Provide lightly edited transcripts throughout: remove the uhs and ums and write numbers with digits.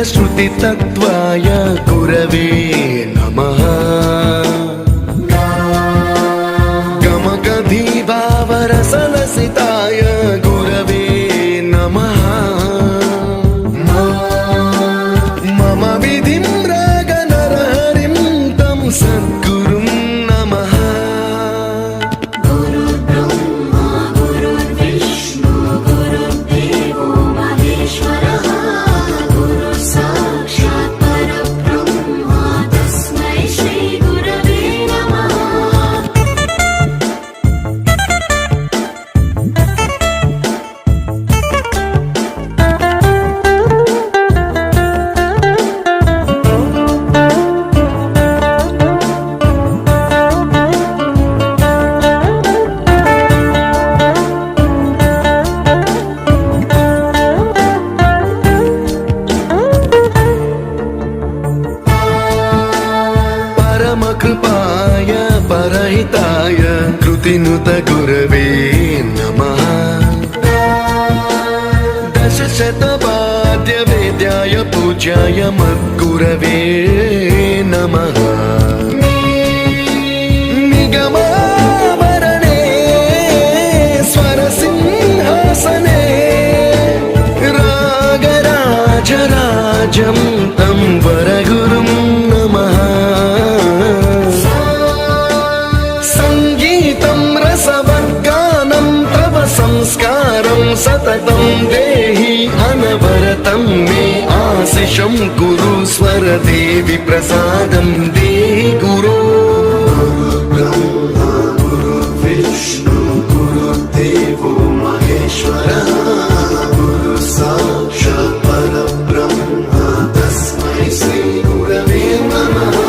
श्रुतितत्त्वाय गुरवे नमः। गमगधीभावरसलसिताय गुरवे नमः। मम विधिं रागनरहरिं तं सद्गुरुं नमः। गुरुर्ब्रह्मा गुरुर्विष्णु गुरुर्देवो महेश्वरः। कृपाय परहिताय कृतिनुत गुरवे नमः। दशशतवाद्यवेद्याय पूज्याय मद्गुरवे नमः। निगमाभरणे स्वरसिंहासने रागराजराजं तं वरगुरुं नमः। संस्कारं सततं देहि अनवरतं मे आशिषं कुरु स्वरदेवि प्रसादं देहि गुरो। गुरुर्ब्रह्मा गुरुर्विष्णु गुरुर्देवो महेश्वरः। गुरु साक्षात् परब्रह्म तस्मै श्री गुरवे नमः।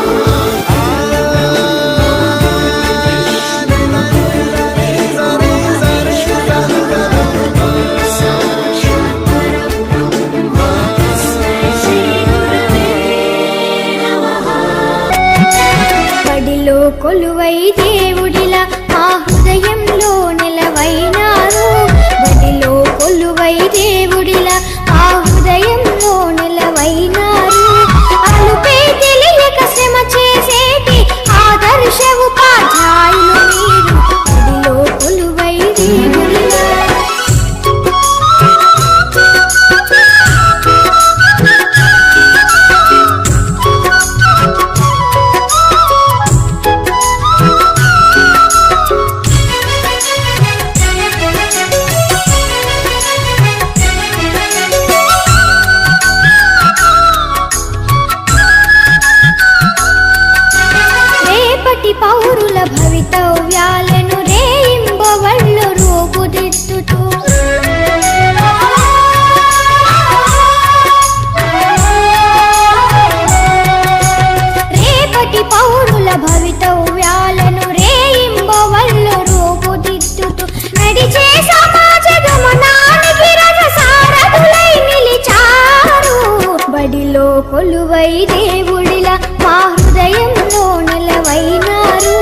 కొలువై దేవుడిలా మా హృదయంలో నెలవైనారు.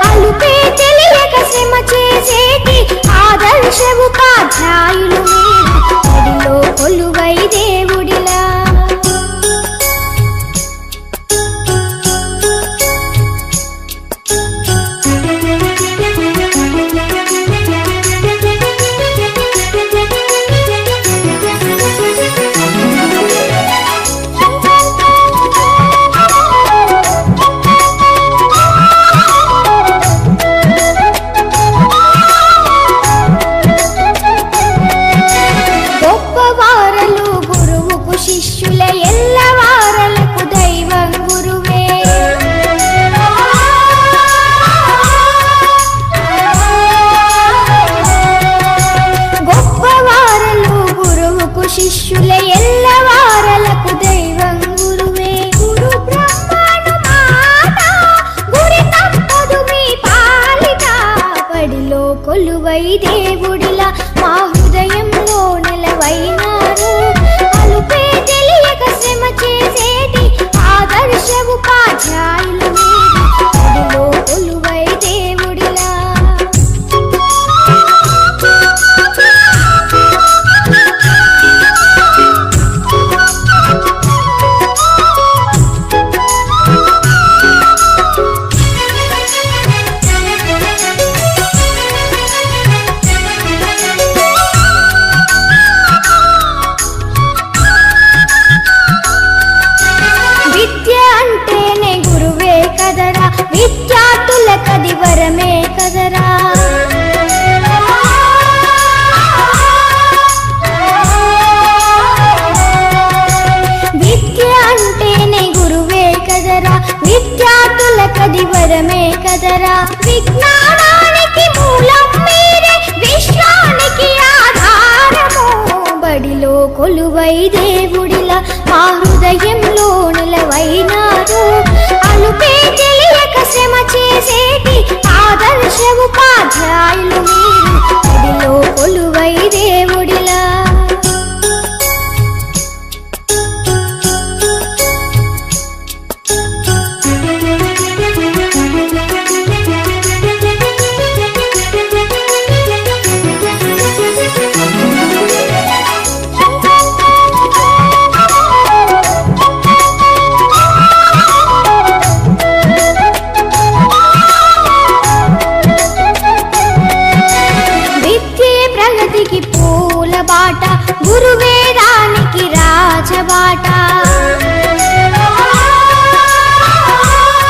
అలుపే తెలియక శ్రమ చేసేటి ఆదర్శ ఉపాధ్యాయులు మీరు బడిలో కొలువై దేవుడిలా. శిష్యుల ఎల్లవారలకు దైవం గురువే. గొప్పవారలు గురువుకు శిష్యుల ఎల్లవారలకు దైవం గురువే. గురు బ్రహ్మను మాట గురి తప్పదు మీ పాలిట బడిలో కొలువై దేవుడిలా మా హృదయంలో నెలవైనారు. అలుపే తెలియక శ్రమ చేసేటి ఆదర్శ ఉపాధ్యాయులు మీరు బడిలో కొలువై దేవుడిలా. విద్య అంటేనే గురువే కదరా, విద్యార్థులకది వరమే కదరా. విద్య అంటేనే గురువే కదరా, విద్యార్థులకది వరమే కదరా. విజ్ఞానానికి మూలం మీరే, విశ్వానికి ఆధారము బడిలో కొలువై దేవుడిలా మా హృదయంలో నెలవైనారు. అలుపే తెలియక శ్రమ చేసేటి ఆదర్శ ఉపాధ్యాయులు